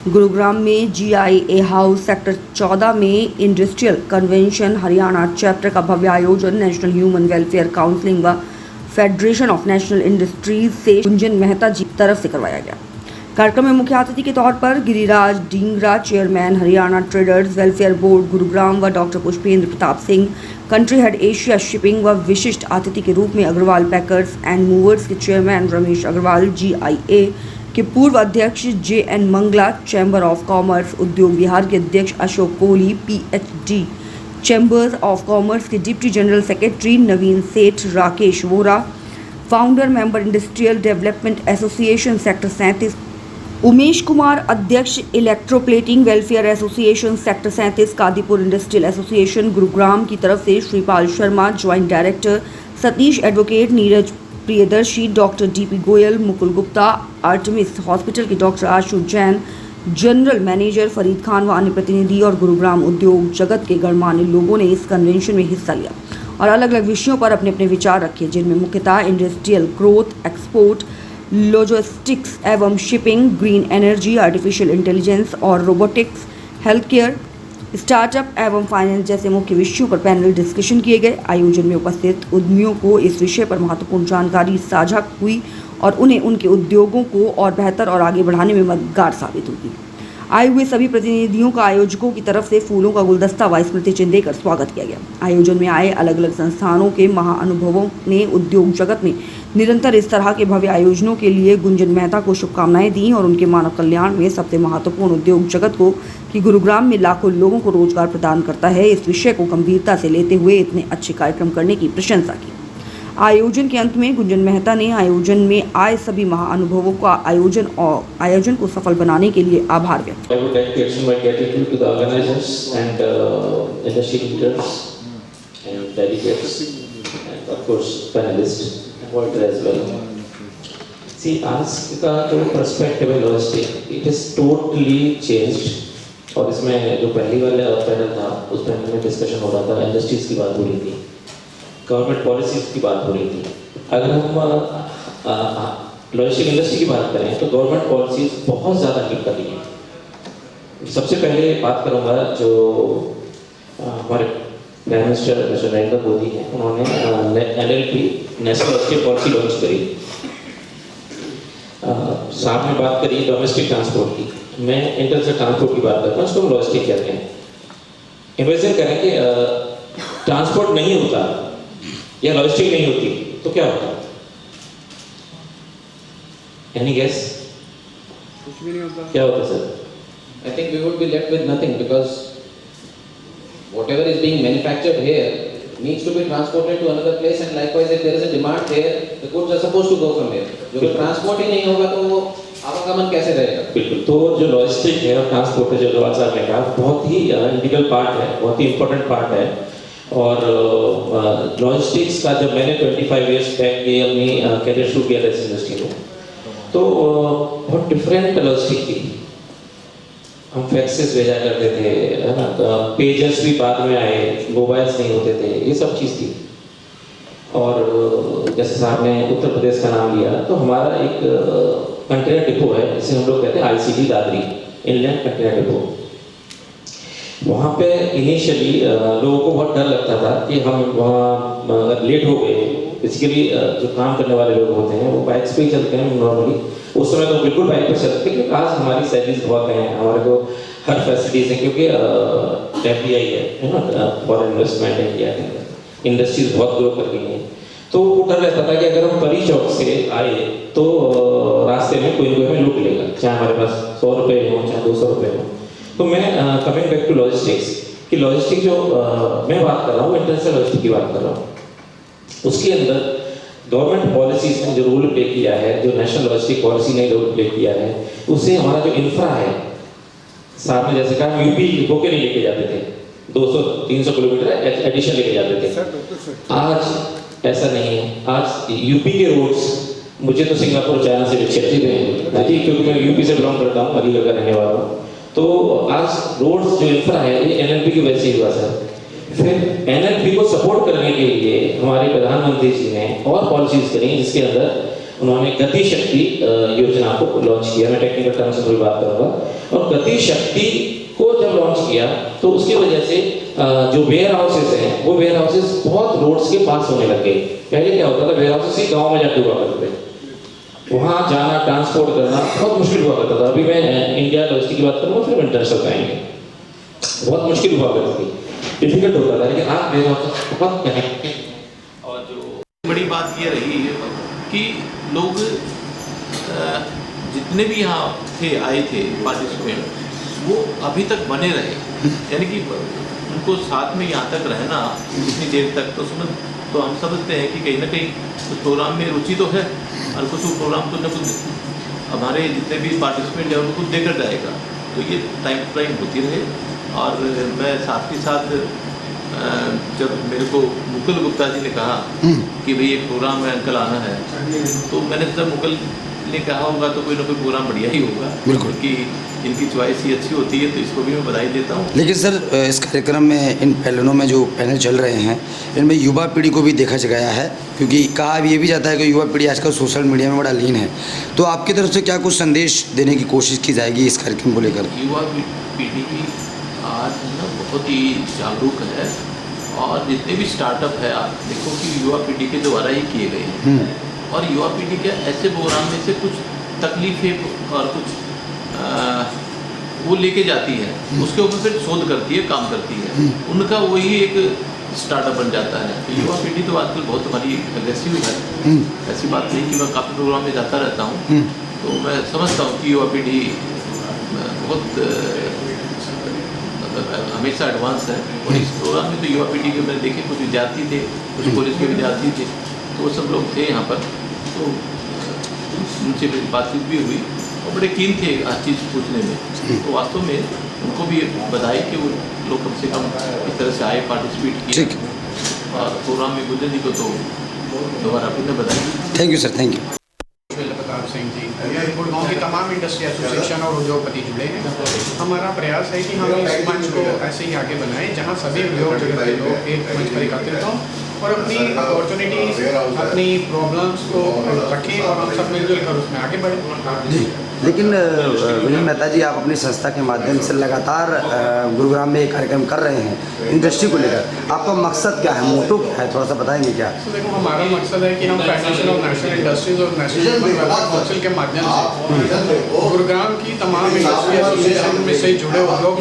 गुरुग्राम में GIA house sector 14 में industrial convention Haryana chapter का भव्य आयोजन नेशनल ह्यूमन वेलफेयर काउंसिलिंग व फेडरेशन ऑफ नेशनल इंडस्ट्रीज से गुंजन मेहता जी की तरफ से करवाया गया। कार्यक्रम में मुख्य अतिथि के तौर पर Giriraj Dhingra, chairman Haryana traders welfare board Gurugram व doctor Pushpendra Pratap Singh, country head Asia shipping व विशिष्ट अतिथि के रूप में अग्रवाल पैकर्स एंड मूवर्स के चेयरमैन रमेश अग्रवाल, GIA के पूर्व अध्यक्ष JN Mangla, chamber of commerce उद्योग बिहार के अध्यक्ष Ashok Kohli, PhD chambers of commerce के deputy general secretary Naveen Seth, Rakesh Vora, founder member industrial development association sector 37, Umesh Kumar अध्यक्ष electroplating welfare association sector 37, Kadipur industrial association Gurugram की तरफ से Shripal Sharma, joint director Satish advocate, Neeraj Priyadarshi, doctor DP Goyal, Mukul Gupta, Artemis hospital के डॉक्टर आशु Jain, general manager Farid Khan व अन्य प्रतिनिधि और गुरुग्राम उद्योग जगत के गणमान्य लोगों ने इस कन्वेंशन में हिस्सा लिया और अलग अलग विषयों पर अपने अपने विचार रखे, जिनमें मुख्यतः इंडस्ट्रियल ग्रोथ, एक्सपोर्ट, लॉजिस्टिक्स एवं shipping, green energy, artificial intelligence और रोबोटिक्स, हेल्थ केयर, स्टार्टअप एवं फाइनेंस जैसे मुख्य विषयों पर पैनल डिस्कशन किए गए। आयोजन में उपस्थित उद्यमियों को इस विषय पर महत्वपूर्ण जानकारी साझा हुई और उन्हें उनके उद्योगों को और बेहतर और आगे बढ़ाने में मददगार साबित होगी। आए हुए सभी प्रतिनिधियों का आयोजकों की तरफ से फूलों का गुलदस्ता व स्मृति चिन्ह देकर स्वागत किया गया। आयोजन में आए अलग अलग संस्थानों के महाअनुभवों ने उद्योग जगत में निरंतर इस तरह के भव्य आयोजनों के लिए गुंजन मेहता को शुभकामनाएं दी और उनके मानव कल्याण में सबसे महत्वपूर्ण उद्योग जगत को कि गुरुग्राम में लाखों लोगों को रोजगार प्रदान करता है, इस विषय को गंभीरता से लेते हुए इतने अच्छे कार्यक्रम करने की प्रशंसा की। आयोजन के अंत में गुंजन मेहता ने आयोजन में आए सभी महाअनुभवों का आयोजन को सफल बनाने के लिए आभार व्यक्त किया। See, आज का जो पर्सपेक्टिव है logistic, it is totally changed. और इसमें जो पहली वाला पैनल था, उस पैनल में डिस्कशन हो रहा था, इंडस्ट्रीज की बात हो रही थी, गवर्नमेंट पॉलिसीज की बात हो रही थी। अगर हम लॉजिस्टिक इंडस्ट्री की बात करें तो गवर्नमेंट पॉलिसीज बहुत ज़्यादा हेल्प कर रही हैं। सबसे पहले बात करूँगा जो हमारे prime minister mister Narendra Modi हैं, उन्होंने NLP national logistic policy launch करी। साथ में बात करी डोमेस्टिक ट्रांसपोर्ट की, मैं इंटरनेशनल ट्रांसपोर्ट की बात करता हूँ, उसको हम लॉजिस्टिक कहते हैं। इमेजिन करें कि ट्रांसपोर्ट नहीं होता या लॉजिस्टिक नहीं होती तो क्या होता? Any guess? कुछ भी नहीं होता। क्या होता sir? I think we would be left with nothing because whatever is being manufactured here needs to be transported to another place and likewise if there is a demand here, the goods are supposed to go from here. जो transport ही नहीं होगा तो वो आवागमन कैसे रहेगा? बिल्कुल। तो जो लॉजिस्टिक है और ट्रांसपोर्ट है, जो जवाब साहब ने कहा, बहुत ही इंटीग्रल पार्ट है, बहुत ही इम्पोर्टेंट पार्ट है। और लॉजिस्टिक्स का जब मैंने 25 इयर्स बैक ये अपनी कैरियर शुरू किया था इस इंडस्ट्री में, तो बहुत डिफरेंट लॉजिस्टिक थी। हम फैक्सेस भेजा करते थे, है ना, पेजर्स भी बाद में आए, मोबाइल्स नहीं होते थे, ये सब चीज़ थी। और जैसे साहब ने उत्तर प्रदेश का नाम लिया, तो हमारा एक कंटेनर डिपो है जिसे हम लोग कहते हैं ICD Dadri, inland container depot. वहाँ पे इनिशियली लोगों को बहुत डर लगता था कि हम वहाँ अगर लेट हो गए, बेसिकली जो काम करने वाले लोग होते हैं वो बाइक्स पे ही चलते हैं नॉर्मली। उस समय तो बिल्कुल बाइक पर चलते हैं, क्योंकि आज हमारी सैलरीज बहुत हैं, हमारे को हर फैसिलिटीज़ हैं, क्योंकि FDI है ना, फॉरेन इन्वेस्टमेंट है इंडिया के अंदर, इंडस्ट्रीज बहुत ग्रो कर गई हैं। तो वो डर रहता था कि अगर हम परी चौक से आए तो रास्ते में कोई हमें लूट लेगा, चाहे हमारे पास 100 रुपये हो, चाहे 200 रुपये हो। तो मैं कमिंग बैक टू लॉजिस्टिक्स, कि लॉजिस्टिक जो मैं बात कर रहा हूँ, इंटरनेशनल लॉजिस्टिक की बात कर रहा हूँ, उसके अंदर गवर्नमेंट पॉलिसीज ने जो रोल प्ले किया है, जो नेशनल लॉजिस्टिक पॉलिसी ने रोल प्ले किया है, उससे हमारा जो इंफ्रा है, साथ में जैसे कहा UP होके नहीं लेके जाते थे, 200-300 किलोमीटर एडिशन लेके जाते थे। आज ऐसा नहीं है। आज UP के रोड्स, मुझे तो सिंगापुर चाइना से विक्षेपित हैं, क्योंकि मैं UP से बिलोंग करता हूँ, अलीगढ़ का रहने वाला हूँ। तो आज रोड्स जो इंफ्रा है ये NLP की वजह से हुआ सर। फिर NLP को सपोर्ट करने के लिए हमारे प्रधानमंत्री जी ने और पॉलिसीज करी, जिसके अंदर उन्होंने गति शक्ति योजना को लॉन्च किया। मैं टेक्निकल टर्म से थोड़ी बात करूंगा। और गति शक्ति को जब लॉन्च किया तो उसकी वजह से जो वेयर हाउसेज हैं वो वेयर हाउसेज बहुत रोड्स के पास होने लग गए। पहले क्या होता था, वेयर हाउसेज ही गाँव में जाके हुआ करते थे, वहाँ जाना ट्रांसपोर्ट करना बहुत मुश्किल हुआ करता था। अभी मैं इंडिया लॉजिस्टिक की बात करूँगा, फिर इंटरनेशनल आएंगे। बहुत मुश्किल हुआ करती थी, डिफिकल्ट होता था, लेकिन आज वेयर हाउसेज बहुत कनेक्टेड। और जो बड़ी बात ये रही है कि लोग जितने भी यहाँ आए थे पार्टिसिपेंट, वो अभी तक बने रहे, यानी कि उनको साथ में यहाँ तक रहना जितनी देर तक, तो हम समझते हैं कि कहीं ना कहीं उस प्रोग्राम में रुचि तो है और कुछ वो प्रोग्राम कुछ न कुछ हमारे जितने भी पार्टिसिपेंट हैं उनको कुछ देकर जाएगा। तो ये टाइम टू टाइम होती रहे। और मैं साथ ही साथ जब मेरे को मुकुल गुप्ता जी ने कहा कि भाई एक प्रोग्राम में अंकल आना है, तो मैंने जब मुकुल ने कहा होगा तो कोई ना कोई प्रोग्राम बढ़िया ही होगा, बिल्कुल, क्योंकि इनकी चॉइस ही अच्छी होती है, तो इसको भी मैं बधाई देता हूँ। लेकिन सर इस कार्यक्रम में इन पैनलों में जो पैनल चल रहे हैं इनमें युवा पीढ़ी को भी देखा गया है, क्योंकि कहा ये भी जाता है कि युवा पीढ़ी आजकल सोशल मीडिया में बड़ा लीन है। तो आपकी तरफ से क्या कुछ संदेश देने की कोशिश की जाएगी इस कार्यक्रम को लेकर? युवा पीढ़ी आज ना बहुत ही जागरूक है, और जितने भी स्टार्टअप है आप देखो कि युवा पीढ़ी के द्वारा ही किए गए हैं। और युवा पीढ़ी के ऐसे प्रोग्राम में से कुछ तकलीफें और कुछ वो लेके जाती है, उसके ऊपर फिर शोध करती है, काम करती है, उनका वही एक स्टार्टअप बन जाता है। तो युवा पीढ़ी तो आजकल बहुत हमारी एग्रेसिव है, ऐसी बात नहीं कि मैं काफ़ी प्रोग्राम में जाता रहता हूँ, तो मैं समझता हूँ कि युवा पीढ़ी बहुत हमेशा एडवांस है। और इस प्रोग्राम में तो युवा पीढ़ी के मैंने देखे कुछ विद्यार्थी थे, कुछ कॉलेज के विद्यार्थी थे, तो वो सब लोग थे यहाँ पर, तो उनसे मेरी बातचीत भी हुई और बड़े कीन थे हर चीज़ पूछने में। तो वास्तव में उनको भी बधाई कि वो लोग कम से कम इस तरह से आए, पार्टिसिपेट किए और प्रोग्राम में गुजरने को तो दोबारा फिर बधाई। Thank you sir, thank you. Pratap Singh ji, Gurgaon के तमाम इंडस्ट्री एसोसिएशन और उद्योगपति जुड़े हैं। हमारा प्रयास है कि हम इस मंच को ऐसे ही आगे बनाएं जहां सभी उद्योग जगत के लोग एक मंच पर एकत्रित हों और अपनी अपॉर्चुनिटीज, अपनी प्रॉब्लम्स को रखें और हम सब मिलजुल कर उसमें आगे बढ़ें। जी, लेकिन विजय मेहता जी, आप अपनी संस्था के माध्यम से लगातार गुरुग्राम में एक कार्यक्रम कर रहे हैं इंडस्ट्री को लेकर, आपका मकसद क्या है, मोटो क्या है, थोड़ा सा बताएंगे क्या? तो देखो, हमारा मकसद है कि हम फेडरेशन ऑफ नेशनल इंडस्ट्रीज और नेशनल ह्यूमन वेलफेयर काउंसिल के माध्यम से गुरुग्राम की तमाम इंडस्ट्री एसोसिएशन में से जुड़े उद्योग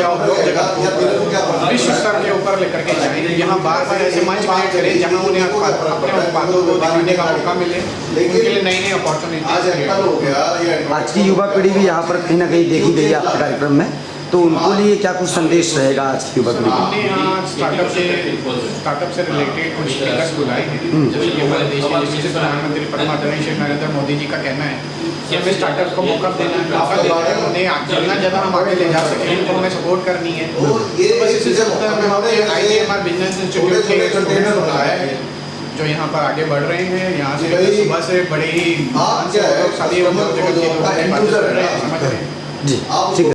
या उद्योग जगत को विश्व स्तर के ऊपर लेकर के जाएंगे। यहाँ बार बार ऐसे मंच क्रिएट करें जहाँ उन्हें अपने उत्पादों को दिखाने का मौका मिले, उनके लिए नई नई अपॉर्चुनिटी। आज की युवा पीढ़ी भी यहाँ पर कहीं ना कहीं देखी गई है आपके कार्यक्रम में, तो उनको लिए क्या कुछ संदेश रहेगा आज की युवा पीढ़ी को? हमने यहाँ स्टार्टअप से रिलेटेड कुछ स्पीकर्स बुलाए हैं, जैसे कि हमारे देश के जिसमें प्रधानमंत्री परम आदरणीय श्री नरेंद्र मोदी जी का कहना है कि हमें स्टार्टअप को मौका देना है, मौका देना है, उन्हें जितना ज़्यादा हम आगे ले जा सकें उनको हमें सपोर्ट करनी है। बस इसी सिलसिले में हमने IIMR बिजनेस इंस्टीट्यूट के स्टूडेंट्स को बुलाया है जो यहाँ पर आगे बढ़ रहे हैं। यहाँ से सुबह से बड़े ही सभी उद्योग जगत के लोग समझ रहे हैं। जी, ठीक है।